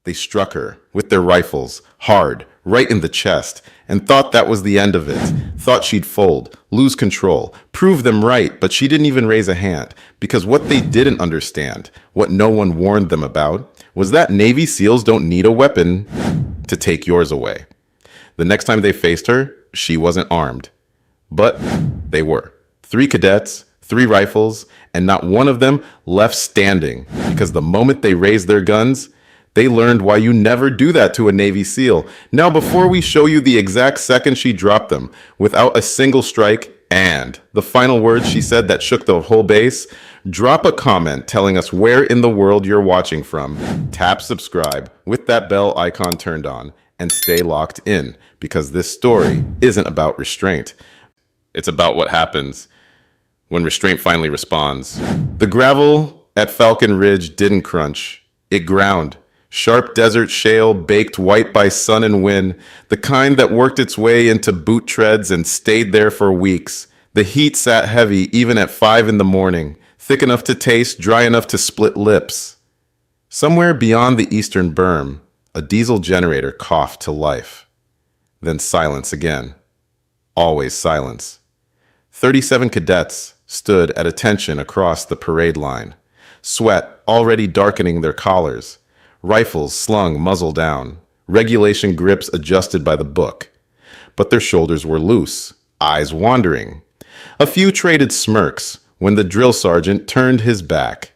They struck her with their rifles, hard, right in the chest, and thought that was the end of it. Thought she'd fold, lose control, prove them right, but she didn't even raise a hand, because what they didn't understand, what no one warned them about, was that Navy SEALs don't need a weapon to take yours away. The next time they faced her, she wasn't armed. But they were. 3 cadets, 3 rifles, and not one of them left standing, because the moment they raised their guns, they learned why you never do that to a Navy SEAL. Now, before we show you the exact second she dropped them, without a single strike, and the final words she said that shook the whole base, drop a comment telling us where in the world you're watching from. Tap subscribe with that bell icon turned on, and stay locked in, because this story isn't about restraint. It's about what happens when restraint finally responds. The gravel at Falcon Ridge didn't crunch. It ground. Sharp desert shale baked white by sun and wind, the kind that worked its way into boot treads and stayed there for weeks. The heat sat heavy even at 5 in the morning, thick enough to taste, dry enough to split lips. Somewhere beyond the eastern berm, a diesel generator coughed to life. Then silence again. Always silence. 37 cadets stood at attention across the parade line, sweat already darkening their collars. Rifles slung muzzle down, regulation grips adjusted by the book. But their shoulders were loose, eyes wandering. A few traded smirks when the drill sergeant turned his back.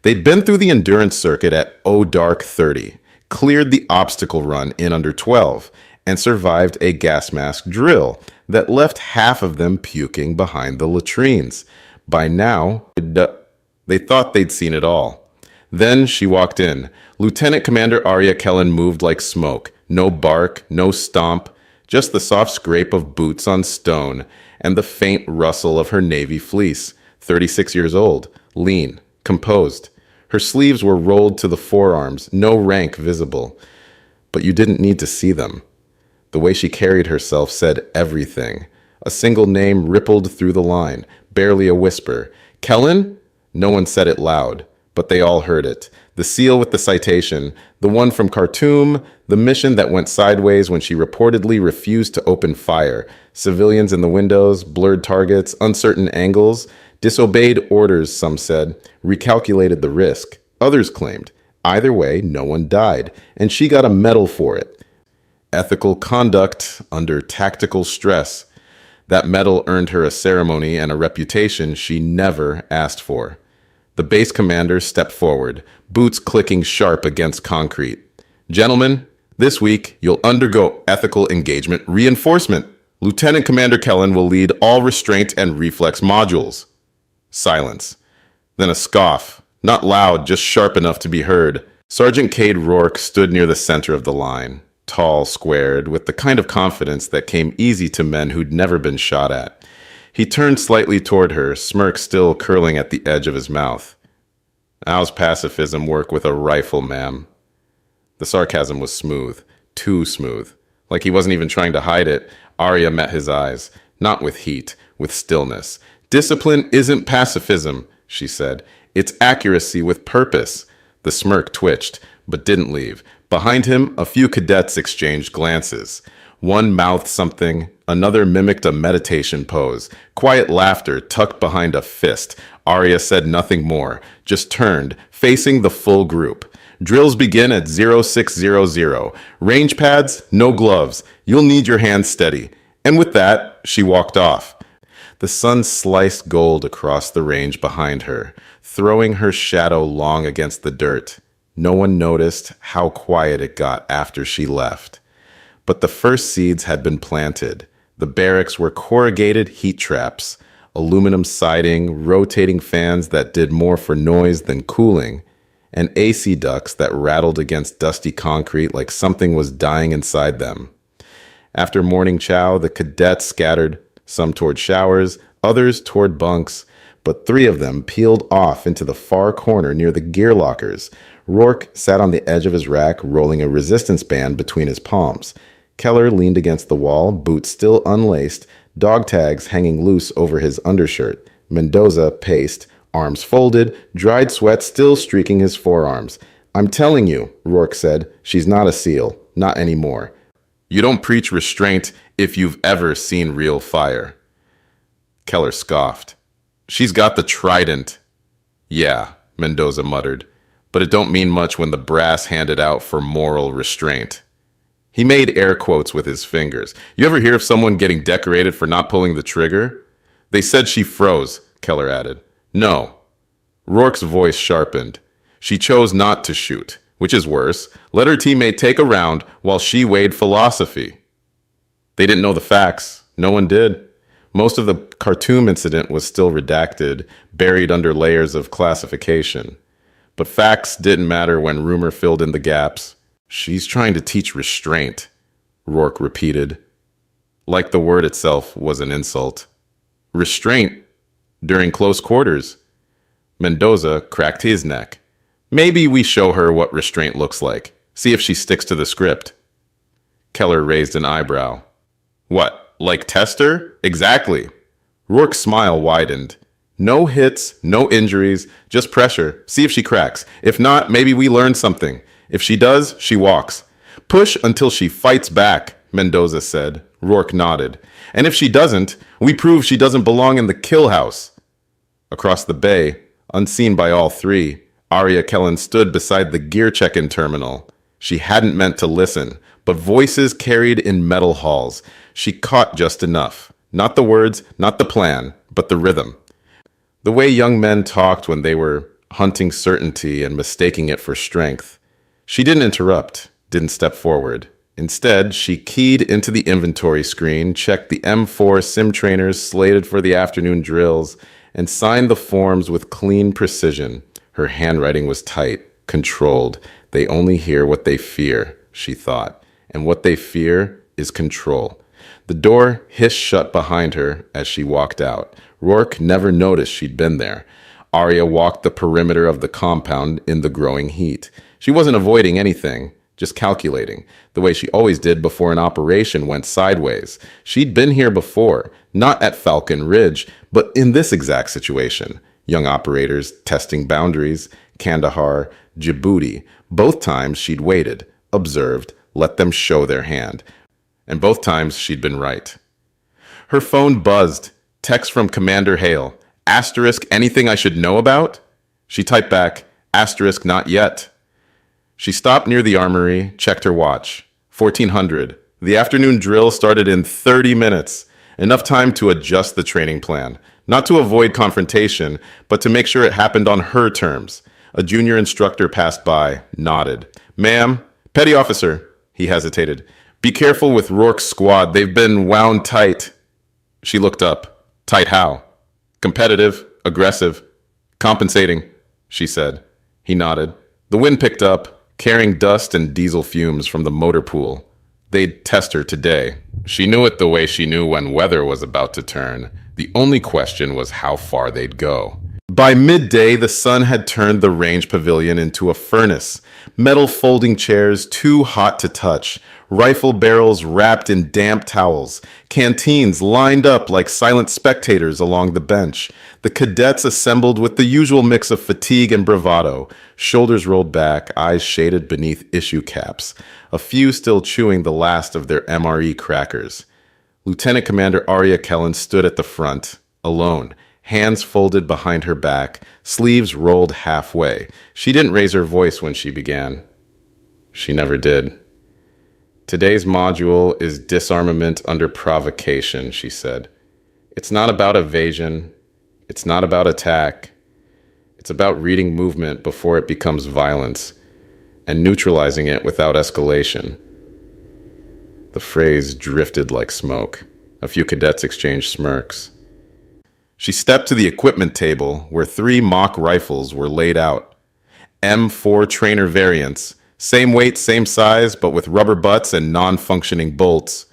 They'd been through the endurance circuit at dark 30, cleared the obstacle run in under 12, and survived a gas mask drill that left half of them puking behind the latrines. By now, they thought they'd seen it all. Then she walked in. Lieutenant Commander Arya Kellen moved like smoke. No bark, no stomp, just the soft scrape of boots on stone and the faint rustle of her navy fleece. 36 years old, lean, composed. Her sleeves were rolled to the forearms, no rank visible. But you didn't need to see them. The way she carried herself said everything. A single name rippled through the line, barely a whisper. Kellen? No one said it loud, but they all heard it. The SEAL with the citation, the one from Khartoum, the mission that went sideways when she reportedly refused to open fire. Civilians in the windows, blurred targets, uncertain angles, disobeyed orders, some said, recalculated the risk. Others claimed. Either way, no one died, and she got a medal for it. Ethical conduct under tactical stress. That medal earned her a ceremony and a reputation she never asked for. The base commander stepped forward, boots clicking sharp against concrete. Gentlemen, this week you'll undergo ethical engagement reinforcement. Lieutenant Commander Kellen will lead all restraint and reflex modules. Silence. Then a scoff, not loud, just sharp enough to be heard. Sergeant Cade Rourke stood near the center of the line, tall, squared, with the kind of confidence that came easy to men who'd never been shot at. He turned slightly toward her, smirk still curling at the edge of his mouth. How's pacifism work with a rifle, ma'am? The sarcasm was smooth, too smooth. Like he wasn't even trying to hide it, Arya met his eyes, not with heat, with stillness. Discipline isn't pacifism, she said. It's accuracy with purpose. The smirk twitched, but didn't leave. Behind him, a few cadets exchanged glances. One mouthed something, another mimicked a meditation pose. Quiet laughter tucked behind a fist. Arya said nothing more, just turned, facing the full group. Drills begin at 0600. Range pads, no gloves. You'll need your hands steady. And with that, she walked off. The sun sliced gold across the range behind her, throwing her shadow long against the dirt. No one noticed how quiet it got after she left. But the first seeds had been planted. The barracks were corrugated heat traps, aluminum siding, rotating fans that did more for noise than cooling, and AC ducts that rattled against dusty concrete like something was dying inside them. After morning chow, the cadets scattered, some toward showers, others toward bunks, but 3 of them peeled off into the far corner near the gear lockers. Rourke sat on the edge of his rack, rolling a resistance band between his palms. Keller leaned against the wall, boots still unlaced, dog tags hanging loose over his undershirt. Mendoza paced, arms folded, dried sweat still streaking his forearms. I'm telling you, Rourke said, she's not a SEAL, not anymore. You don't preach restraint if you've ever seen real fire. Keller scoffed. She's got the trident. Yeah, Mendoza muttered, but it don't mean much when the brass handed out for moral restraint. He made air quotes with his fingers. You ever hear of someone getting decorated for not pulling the trigger? They said she froze, Keller added. No. Rourke's voice sharpened. She chose not to shoot, which is worse. Let her teammate take a round while she weighed philosophy. They didn't know the facts. No one did. Most of the Khartoum incident was still redacted, buried under layers of classification. But facts didn't matter when rumor filled in the gaps. She's trying to teach restraint, Rourke repeated, like the word itself was an insult. Restraint during close quarters. Mendoza cracked his neck. Maybe we show her what restraint looks like. See if she sticks to the script. Keller raised an eyebrow. What, like Tester? Exactly. Rourke's smile widened. No hits, no injuries, just pressure. See if she cracks. If not, maybe we learn something. If she does, she walks. Push until she fights back, Mendoza said. Rourke nodded. And if she doesn't, we prove she doesn't belong in the kill house. Across the bay, unseen by all three, Arya Kellen stood beside the gear check-in terminal. She hadn't meant to listen, but voices carried in metal halls. She caught just enough. Not the words, not the plan, but the rhythm. The way young men talked when they were hunting certainty and mistaking it for strength. She didn't interrupt, didn't step forward. Instead, she keyed into the inventory screen, checked the M4 sim trainers slated for the afternoon drills, and signed the forms with clean precision. Her handwriting was tight, controlled. They only hear what they fear, she thought, and what they fear is control. The door hissed shut behind her as she walked out. Rourke never noticed she'd been there. Arya walked the perimeter of the compound in the growing heat. She wasn't avoiding anything, just calculating, the way she always did before an operation went sideways. She'd been here before, not at Falcon Ridge, but in this exact situation. Young operators testing boundaries, Kandahar, Djibouti. Both times she'd waited, observed, let them show their hand. And both times she'd been right. Her phone buzzed. Text from Commander Hale. Asterisk, anything I should know about? She typed back, asterisk, not yet. She stopped near the armory, checked her watch. 1400. The afternoon drill started in 30 minutes. Enough time to adjust the training plan. Not to avoid confrontation, but to make sure it happened on her terms. A junior instructor passed by, nodded. Ma'am, petty officer, he hesitated. Be careful with Rourke's squad. They've been wound tight. She looked up. Tight how? Competitive, aggressive, compensating, she said. He nodded. The wind picked up, carrying dust and diesel fumes from the motor pool. They'd test her today. She knew it the way she knew when weather was about to turn. The only question was how far they'd go. By midday, the sun had turned the range pavilion into a furnace. Metal folding chairs too hot to touch. Rifle barrels wrapped in damp towels. Canteens lined up like silent spectators along the bench. The cadets assembled with the usual mix of fatigue and bravado. Shoulders rolled back, eyes shaded beneath issue caps. A few still chewing the last of their MRE crackers. Lieutenant Commander Arya Kellen stood at the front, alone. Hands folded behind her back, sleeves rolled halfway. She didn't raise her voice when she began. She never did. Today's module is disarmament under provocation, she said. It's not about evasion. It's not about attack. It's about reading movement before it becomes violence and neutralizing it without escalation. The phrase drifted like smoke. A few cadets exchanged smirks. She stepped to the equipment table where 3 mock rifles were laid out. M4 trainer variants, same weight, same size, but with rubber butts and non-functioning bolts.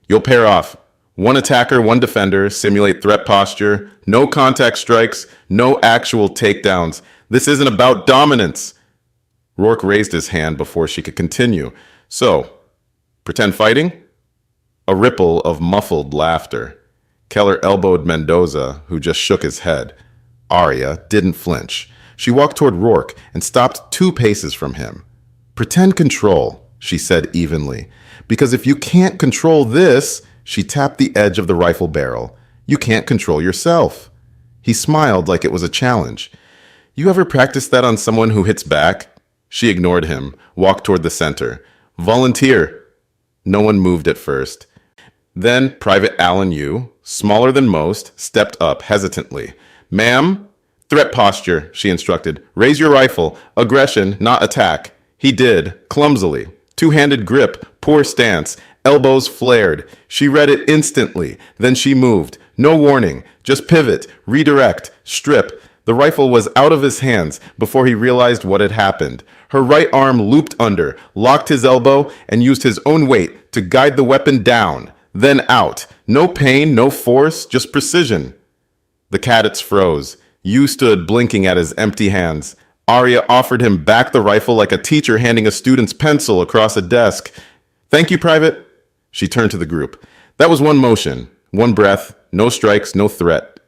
You'll pair off. 1 attacker, 1 defender, simulate threat posture, no contact strikes, no actual takedowns. This isn't about dominance. Rourke raised his hand before she could continue. So, pretend fighting? A ripple of muffled laughter. Keller elbowed Mendoza, who just shook his head. Arya didn't flinch. She walked toward Rourke and stopped 2 paces from him. "Pretend control," she said evenly. "Because if you can't control this," she tapped the edge of the rifle barrel, "you can't control yourself." He smiled like it was a challenge. "You ever practice that on someone who hits back?" She ignored him, walked toward the center. "Volunteer." No one moved at first. Then Private Allen Yu, smaller than most, stepped up hesitantly. "Ma'am?" "Threat posture," she instructed. "Raise your rifle. Aggression, not attack." He did, clumsily. Two-handed grip, poor stance, elbows flared. She read it instantly. Then she moved. No warning. Just pivot, redirect, strip. The rifle was out of his hands before he realized what had happened. Her right arm looped under, locked his elbow, and used his own weight to guide the weapon down, then out. No pain, no force, just precision. The cadets froze. Yu stood blinking at his empty hands. Arya offered him back the rifle like a teacher handing a student's pencil across a desk. "Thank you, Private." She turned to the group. That was one motion, one breath, no strikes, no threat.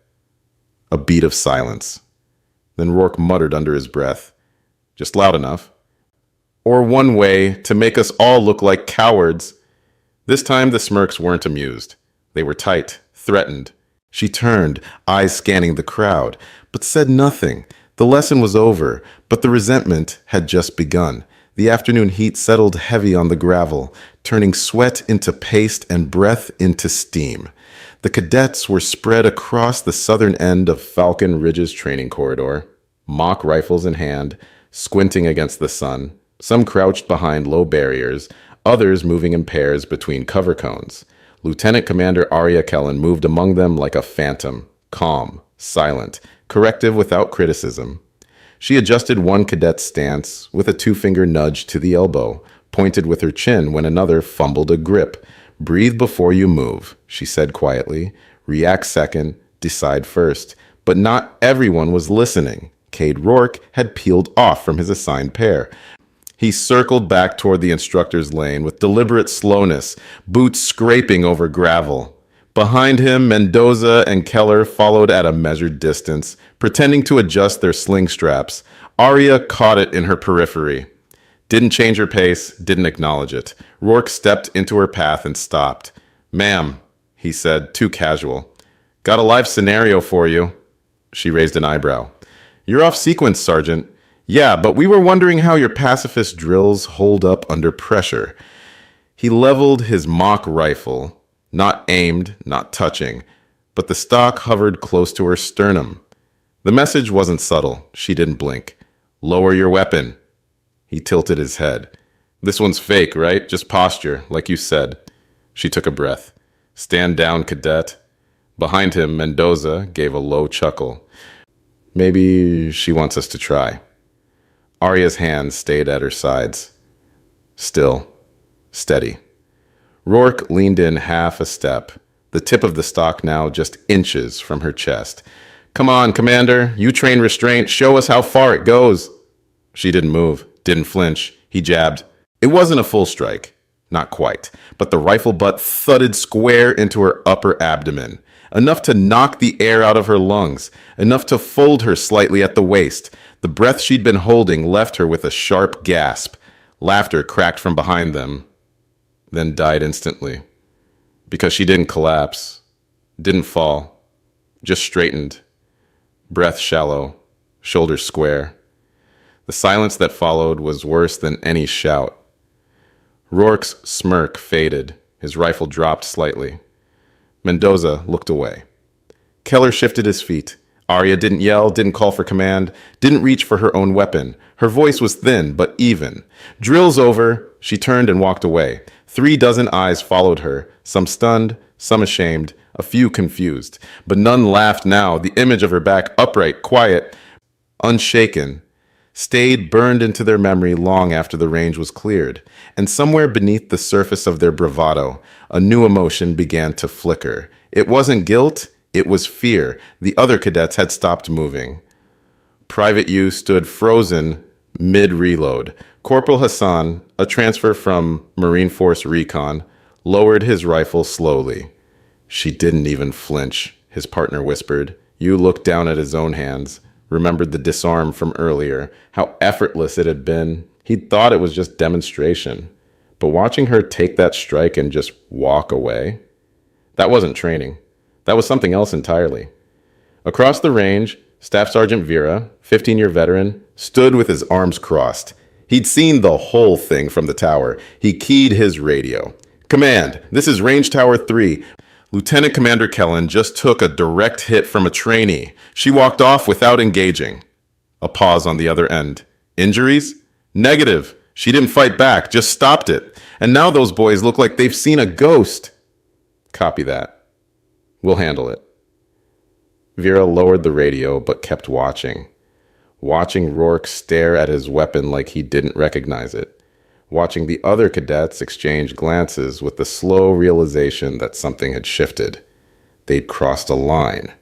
A beat of silence. Then Rourke muttered under his breath, just loud enough. "Or one way to make us all look like cowards." This time the smirks weren't amused. They were tight, threatened. She turned, eyes scanning the crowd, but said nothing. The lesson was over, but the resentment had just begun. The afternoon heat settled heavy on the gravel, turning sweat into paste and breath into steam. The cadets were spread across the southern end of Falcon Ridge's training corridor, mock rifles in hand, squinting against the sun. Some crouched behind low barriers, others moving in pairs between cover cones. Lieutenant Commander Arya Kellen moved among them like a phantom, calm, silent, corrective without criticism. She adjusted one cadet's stance with a 2-finger nudge to the elbow, pointed with her chin when another fumbled a grip. "Breathe before you move," she said quietly. "React second, decide first." But not everyone was listening. Cade Rourke had peeled off from his assigned pair. He circled back toward the instructor's lane with deliberate slowness, boots scraping over gravel. Behind him, Mendoza and Keller followed at a measured distance, pretending to adjust their sling straps. Arya caught it in her periphery. Didn't change her pace, didn't acknowledge it. Rourke stepped into her path and stopped. "Ma'am," he said, too casual. "Got a live scenario for you." She raised an eyebrow. "You're off sequence, Sergeant." "Yeah, but we were wondering how your pacifist drills hold up under pressure." He leveled his mock rifle. Not aimed, not touching, but the stock hovered close to her sternum. The message wasn't subtle. She didn't blink. "Lower your weapon." He tilted his head. "This one's fake, right? Just posture, like you said." She took a breath. "Stand down, cadet." Behind him, Mendoza gave a low chuckle. "Maybe she wants us to try." Arya's hands stayed at her sides. Still, steady. Rourke leaned in half a step, the tip of the stock now just inches from her chest. "Come on, Commander, you train restraint, show us how far it goes." She didn't move, didn't flinch. He jabbed. It wasn't a full strike, not quite, but the rifle butt thudded square into her upper abdomen, enough to knock the air out of her lungs, enough to fold her slightly at the waist. The breath she'd been holding left her with a sharp gasp. Laughter cracked from behind them, then died instantly. Because she didn't collapse, didn't fall, just straightened. Breath shallow, shoulders square. The silence that followed was worse than any shout. Rourke's smirk faded. His rifle dropped slightly. Mendoza looked away. Keller shifted his feet. Arya didn't yell, didn't call for command, didn't reach for her own weapon. Her voice was thin, but even. "Drill's over." She turned and walked away. 36 eyes followed her, some stunned, some ashamed, a few confused. But none laughed now. The image of her back, upright, quiet, unshaken, stayed burned into their memory long after the range was cleared. And somewhere beneath the surface of their bravado, a new emotion began to flicker. It wasn't guilt, it was fear. The other cadets had stopped moving. Private Yu stood frozen mid-reload. Corporal Hassan, a transfer from Marine Force Recon, lowered his rifle slowly. "She didn't even flinch," his partner whispered. Yu looked down at his own hands. Remembered the disarm from earlier, how effortless it had been. He'd thought it was just demonstration. But watching her take that strike and just walk away, that wasn't training. That was something else entirely. Across the range, Staff Sergeant Vera, 15-year veteran, stood with his arms crossed. He'd seen the whole thing from the tower. He keyed his radio. "Command, this is Range Tower 3. Lieutenant Commander Kellen just took a direct hit from a trainee. She walked off without engaging." A pause on the other end. "Injuries?" "Negative. She didn't fight back, just stopped it. And now those boys look like they've seen a ghost." "Copy that. We'll handle it." Vera lowered the radio but kept watching. Watching Rourke stare at his weapon like he didn't recognize it. Watching the other cadets exchange glances with the slow realization that something had shifted. They'd crossed a line,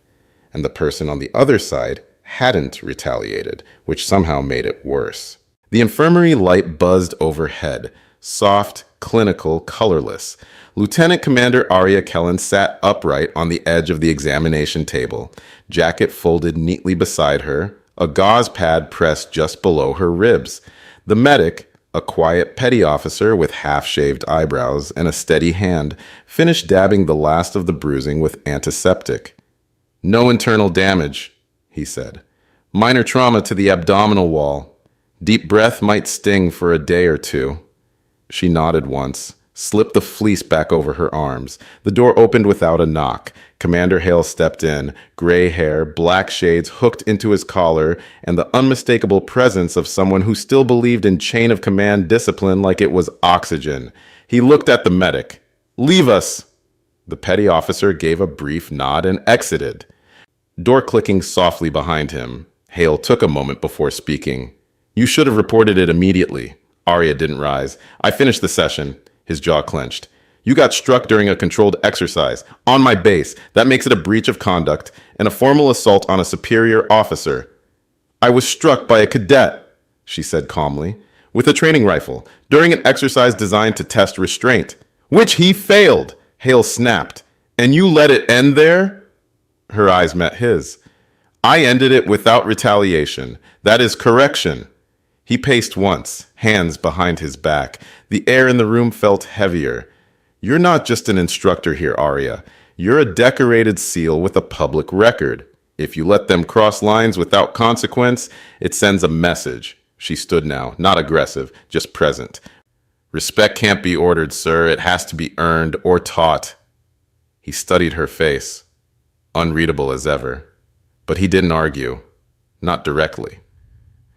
and the person on the other side hadn't retaliated, which somehow made it worse. The infirmary light buzzed overhead, soft, clinical, colorless. Lieutenant Commander Arya Kellen sat upright on the edge of the examination table, jacket folded neatly beside her, a gauze pad pressed just below her ribs. The medic, a quiet petty officer with half-shaved eyebrows and a steady hand, finished dabbing the last of the bruising with antiseptic. "No internal damage," he said. "Minor trauma to the abdominal wall. Deep breath might sting for a day or two." She nodded once, slipped the fleece back over her arms. The door opened without a knock. Commander Hale stepped in, gray hair, black shades hooked into his collar, and the unmistakable presence of someone who still believed in chain of command discipline like it was oxygen. He looked at the medic. "Leave us." The petty officer gave a brief nod and exited. Door clicking softly behind him. Hale took a moment before speaking. "You should have reported it immediately." Arya didn't rise. "I finished the session." His jaw clenched. "You got struck during a controlled exercise. On my base. That makes it a breach of conduct and a formal assault on a superior officer." "I was struck by a cadet," she said calmly, "with a training rifle, during an exercise designed to test restraint, which he failed," Hale snapped. "And you let it end there?" Her eyes met his. "I ended it without retaliation. That is correction." He paced once, hands behind his back. The air in the room felt heavier. "You're not just an instructor here, Arya. You're a decorated SEAL with a public record. If you let them cross lines without consequence, it sends a message." She stood now, not aggressive, just present. "Respect can't be ordered, sir. It has to be earned or taught." He studied her face, unreadable as ever. But he didn't argue, not directly.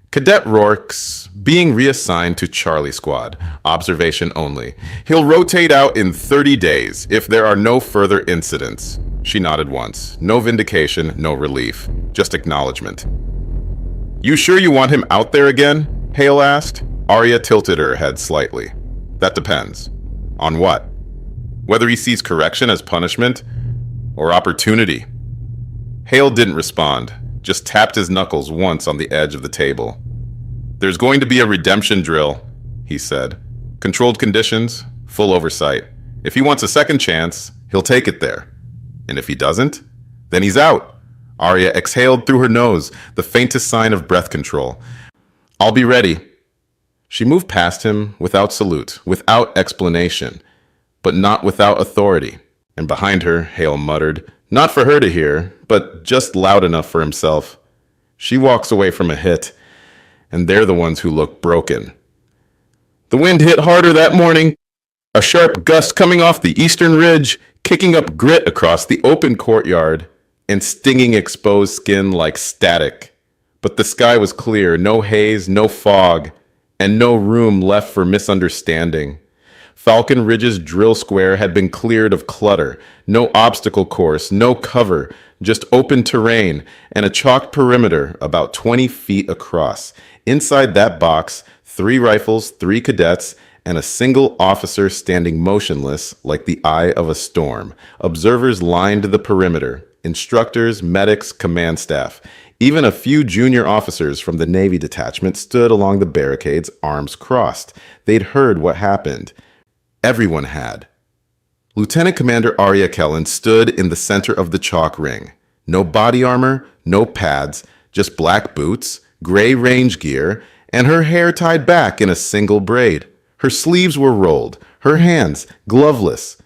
"Cadet Rourke's being reassigned to Charlie Squad. Observation only. He'll rotate out in 30 days if there are no further incidents." She nodded once. No vindication, no relief. Just acknowledgement. "You sure you want him out there again?" Hale asked. Arya tilted her head slightly. "That depends. On what? Whether he sees correction as punishment or opportunity." Hale didn't respond, just tapped his knuckles once on the edge of the table. "There's going to be a redemption drill," he said. "Controlled conditions, full oversight. If he wants a second chance, he'll take it there. And if he doesn't, then he's out." Arya exhaled through her nose, the faintest sign of breath control. "I'll be ready." She moved past him without salute, without explanation, but not without authority. And behind her, Hale muttered, not for her to hear, but just loud enough for himself. "She walks away from a hit, and they're the ones who look broken." The wind hit harder that morning, a sharp gust coming off the eastern ridge, kicking up grit across the open courtyard and stinging exposed skin like static. But the sky was clear, no haze, no fog, and no room left for misunderstanding. Falcon Ridge's drill square had been cleared of clutter, no obstacle course, no cover, just open terrain and a chalk perimeter about 20 feet across. Inside that box, 3 rifles, 3 cadets, and a single officer standing motionless like the eye of a storm. Observers lined the perimeter, instructors, medics, command staff. Even a few junior officers from the Navy detachment stood along the barricades, arms crossed. They'd heard what happened. Everyone had. Lieutenant Commander Arya Kellen stood in the center of the chalk ring. No body armor, no pads, just black boots, gray range gear, and her hair tied back in a single braid. Her sleeves were rolled, her hands gloveless.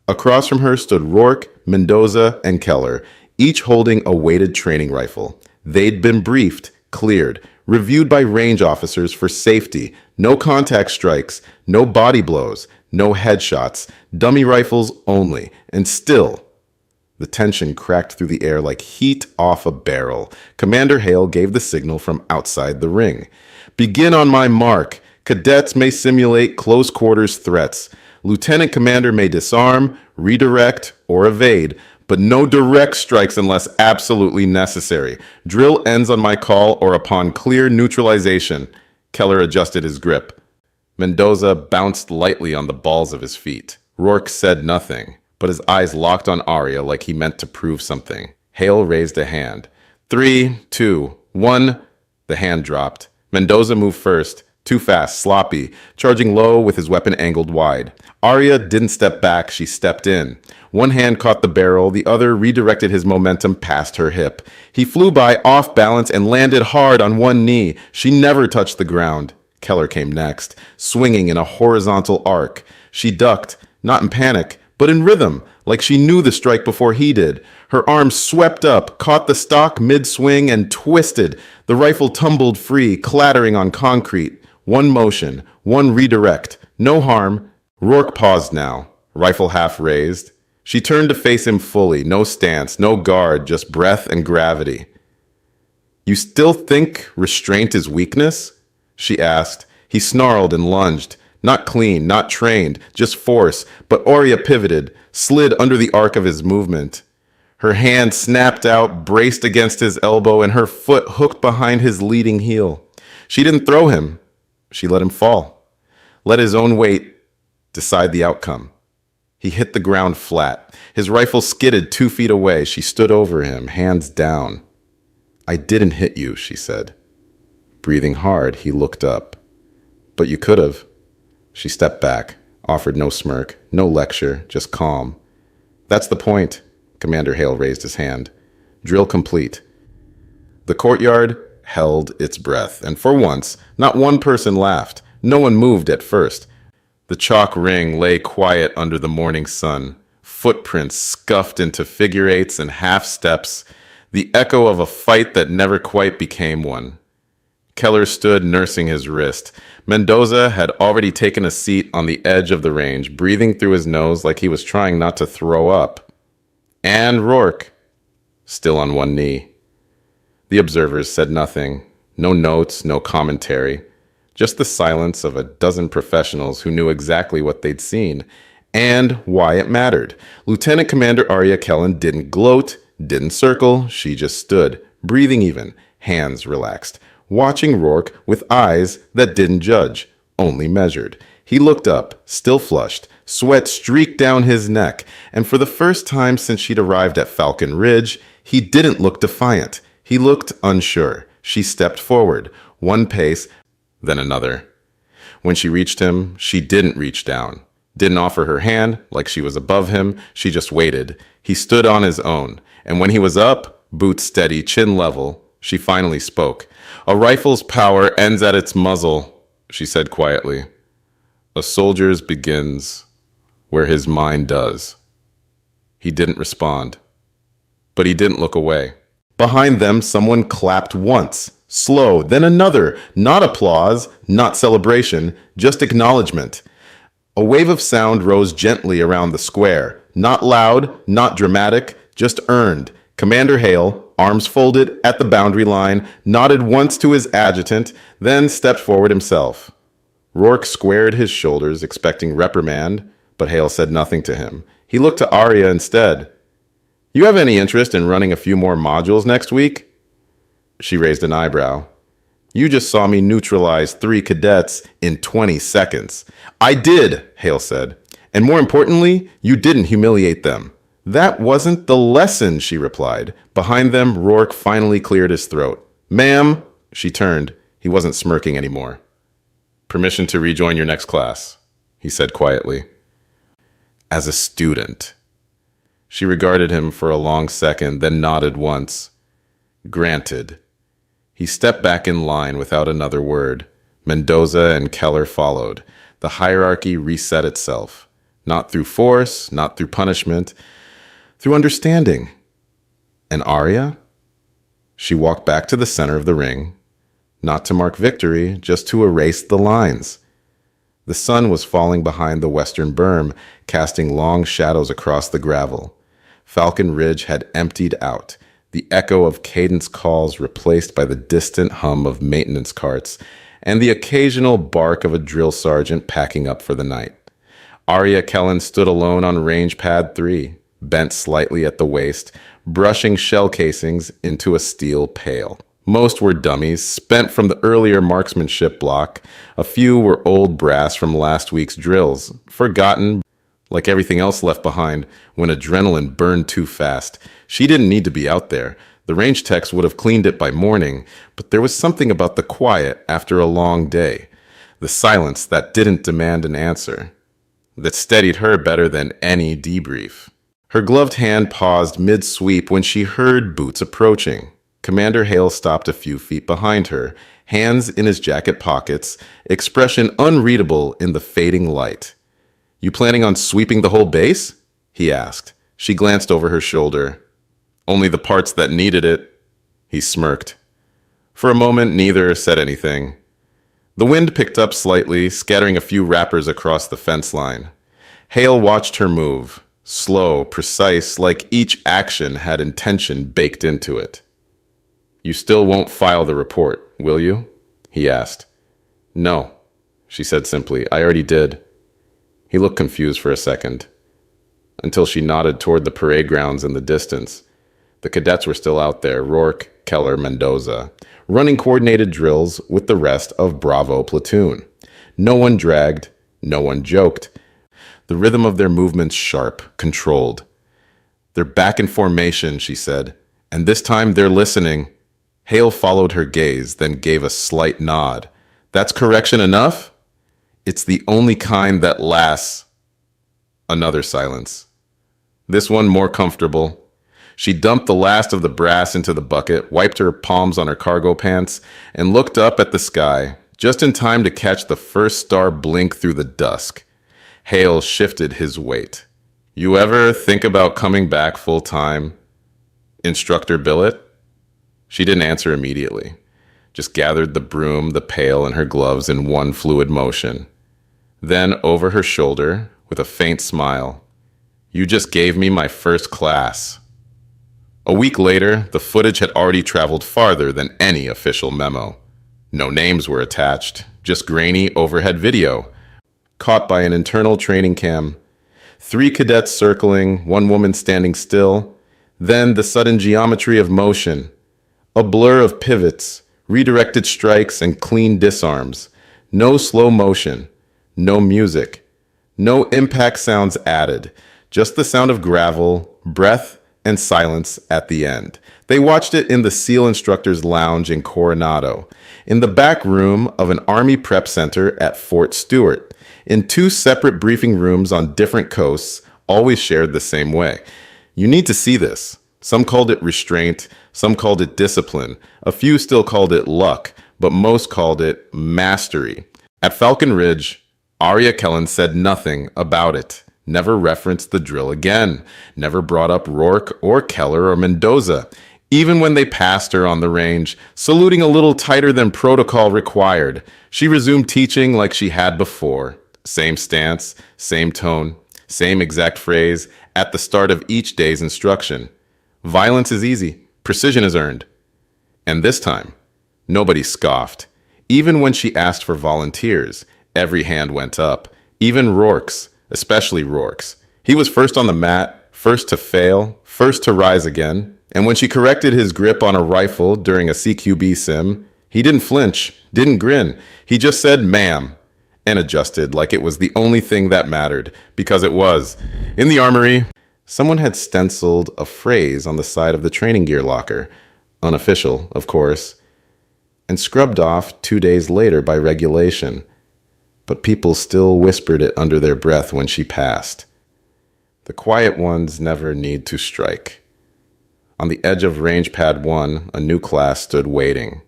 Across from her stood Rourke, Mendoza, and Keller, each holding a weighted training rifle. They'd been briefed, cleared, reviewed by range officers for safety. No contact strikes, no body blows, no headshots, dummy rifles only. And still, the tension cracked through the air like heat off a barrel. Commander Hale gave the signal from outside the ring. Begin on my mark. Cadets may simulate close quarters threats. Lieutenant Commander may disarm, redirect, or evade, but no direct strikes unless absolutely necessary. Drill ends on my call or upon clear neutralization. Keller adjusted his grip. Mendoza bounced lightly on the balls of his feet. Rourke said nothing, but his eyes locked on Arya like he meant to prove something. Hale raised a hand. 3, 2, 1. The hand dropped. Mendoza moved first. Too fast, sloppy, charging low with his weapon angled wide. Arya didn't step back, she stepped in. One hand caught the barrel, the other redirected his momentum past her hip. He flew by off balance and landed hard on one knee. She never touched the ground. Keller came next, swinging in a horizontal arc. She ducked, not in panic, but in rhythm, like she knew the strike before he did. Her arm swept up, caught the stock mid-swing, and twisted. The rifle tumbled free, clattering on concrete. One motion, one redirect, no harm. Rourke paused now, rifle half raised. She turned to face him fully, no stance, no guard, just breath and gravity. You still think restraint is weakness? She asked. He snarled and lunged. Not clean, not trained, just force, but Arya pivoted, slid under the arc of his movement. Her hand snapped out, braced against his elbow, and her foot hooked behind his leading heel. She didn't throw him. She let him fall. Let his own weight decide the outcome. He hit the ground flat. His rifle skidded 2 feet away. She stood over him, hands down. I didn't hit you, she said. Breathing hard, he looked up. But you could have. She stepped back, offered no smirk, no lecture, just calm. That's the point. Commander Hale raised his hand. Drill complete. The courtyard held its breath, and for once, not one person laughed. No one moved at first. The chalk ring lay quiet under the morning sun. Footprints scuffed into figure eights and half steps, the echo of a fight that never quite became one. Keller stood nursing his wrist. Mendoza had already taken a seat on the edge of the range, breathing through his nose like he was trying not to throw up. And Rourke, still on one knee. The observers said nothing. No notes, no commentary. Just the silence of a dozen professionals who knew exactly what they'd seen and why it mattered. Lieutenant Commander Arya Kellen didn't gloat, didn't circle. She just stood, breathing even, hands relaxed, watching Rourke with eyes that didn't judge, only measured. He looked up, still flushed. Sweat streaked down his neck, and for the first time since she'd arrived at Falcon Ridge, he didn't look defiant. He looked unsure. She stepped forward, one pace, then another. When she reached him, she didn't reach down. Didn't offer her hand like she was above him. She just waited. He stood on his own, and when he was up, boots steady, chin level, she finally spoke. A rifle's power ends at its muzzle, she said quietly. A soldier's begins where his mind does. He didn't respond, but he didn't look away. Behind them, someone clapped once, slow, then another. Not applause, not celebration, just acknowledgement. A wave of sound rose gently around the square. Not loud, not dramatic, just earned. Commander Hale, arms folded at the boundary line, nodded once to his adjutant, then stepped forward himself. Rourke squared his shoulders, expecting reprimand, but Hale said nothing to him. He looked to Arya instead. You have any interest in running a few more modules next week? She raised an eyebrow. You just saw me neutralize 3 cadets in 20 seconds. I did, Hale said. And more importantly, you didn't humiliate them. That wasn't the lesson, she replied. Behind them, Rourke finally cleared his throat. Ma'am, she turned. He wasn't smirking anymore. Permission to rejoin your next class, he said quietly. As a student. She regarded him for a long second, then nodded once. Granted. He stepped back in line without another word. Mendoza and Keller followed. The hierarchy reset itself. Not through force, not through punishment, through understanding. And Arya? She walked back to the center of the ring, not to mark victory, just to erase the lines. The sun was falling behind the western berm, casting long shadows across the gravel. Falcon Ridge had emptied out, the echo of cadence calls replaced by the distant hum of maintenance carts and the occasional bark of a drill sergeant packing up for the night. Arya Kellen stood alone on range pad 3, bent slightly at the waist, brushing shell casings into a steel pail. Most were dummies, spent from the earlier marksmanship block. A few were old brass from last week's drills, forgotten, like everything else left behind when adrenaline burned too fast. She didn't need to be out there. The range techs would have cleaned it by morning, but there was something about the quiet after a long day. The silence that didn't demand an answer, that steadied her better than any debrief. Her gloved hand paused mid-sweep when she heard boots approaching. Commander Hale stopped a few feet behind her, hands in his jacket pockets, expression unreadable in the fading light. "You planning on sweeping the whole base?" he asked. She glanced over her shoulder. "Only the parts that needed it." He smirked. For a moment, neither said anything. The wind picked up slightly, scattering a few wrappers across the fence line. Hale watched her move, slow, precise, like each action had intention baked into it. "You still won't file the report, will you?" he asked. "No," she said simply. "I already did." He looked confused for a second, until she nodded toward the parade grounds in the distance. The cadets were still out there, Rourke, Keller, Mendoza, running coordinated drills with the rest of Bravo platoon. No one dragged, no one joked. The rhythm of their movements sharp, controlled. "They're back in formation," she said, "and this time they're listening." Hale followed her gaze, then gave a slight nod. "That's correction enough?" "It's the only kind that lasts." Another silence. This one more comfortable. She dumped the last of the brass into the bucket, wiped her palms on her cargo pants, and looked up at the sky, just in time to catch the first star blink through the dusk. Hale shifted his weight. "You ever think about coming back full time, Instructor Billet?" She didn't answer immediately, just gathered the broom, the pail, and her gloves in one fluid motion. Then, over her shoulder, with a faint smile, "You just gave me my first class." A week later, the footage had already traveled farther than any official memo. No names were attached, just grainy overhead video, caught by an internal training cam. 3 cadets circling, 1 woman standing still, then the sudden geometry of motion. A blur of pivots, redirected strikes, and clean disarms. No slow motion, no music, no impact sounds added, just the sound of gravel, breath, and silence at the end. They watched it in the SEAL Instructors Lounge in Coronado, in the back room of an Army prep center at Fort Stewart, in 2 separate briefing rooms on different coasts, always shared the same way. You need to see this. Some called it restraint, some called it discipline, a few still called it luck, but most called it mastery. At Falcon Ridge, Arya Kellen said nothing about it, never referenced the drill again, never brought up Rourke or Keller or Mendoza, even when they passed her on the range, saluting a little tighter than protocol required. She resumed teaching like she had before. Same stance, same tone, same exact phrase at the start of each day's instruction. Violence is easy, precision is earned. And this time, nobody scoffed. Even when she asked for volunteers, every hand went up, even Rourke's, especially Rourke's. He was first on the mat, first to fail, first to rise again. And when she corrected his grip on a rifle during a CQB sim, he didn't flinch, didn't grin. He just said, "Ma'am," and adjusted like it was the only thing that mattered, because it was. In the armory, someone had stenciled a phrase on the side of the training gear locker, unofficial, of course, and scrubbed off 2 days later by regulation. But people still whispered it under their breath when she passed. The quiet ones never need to strike. On the edge of range pad 1, a new class stood waiting.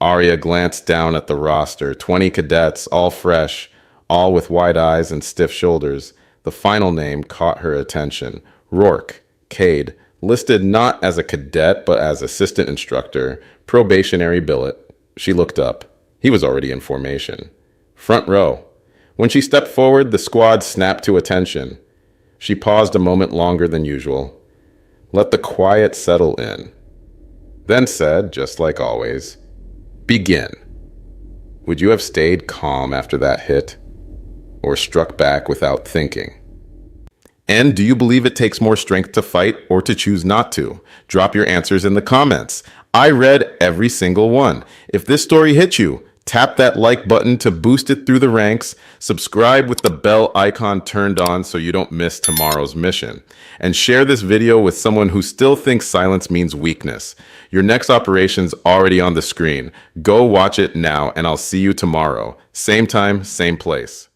Arya glanced down at the roster, 20 cadets, all fresh, all with wide eyes and stiff shoulders. The final name caught her attention. Rourke, Cade, listed not as a cadet but as assistant instructor, probationary billet. She looked up. He was already in formation. Front row. When she stepped forward, the squad snapped to attention. She paused a moment longer than usual. Let the quiet settle in. Then said, just like always, begin. Would you have stayed calm after that hit? Or struck back without thinking? And do you believe it takes more strength to fight or to choose not to? Drop your answers in the comments. I read every single one. If this story hit you, tap that like button to boost it through the ranks, subscribe with the bell icon turned on so you don't miss tomorrow's mission, and share this video with someone who still thinks silence means weakness. Your next operation's already on the screen. Go watch it now, and I'll see you tomorrow. Same time, same place.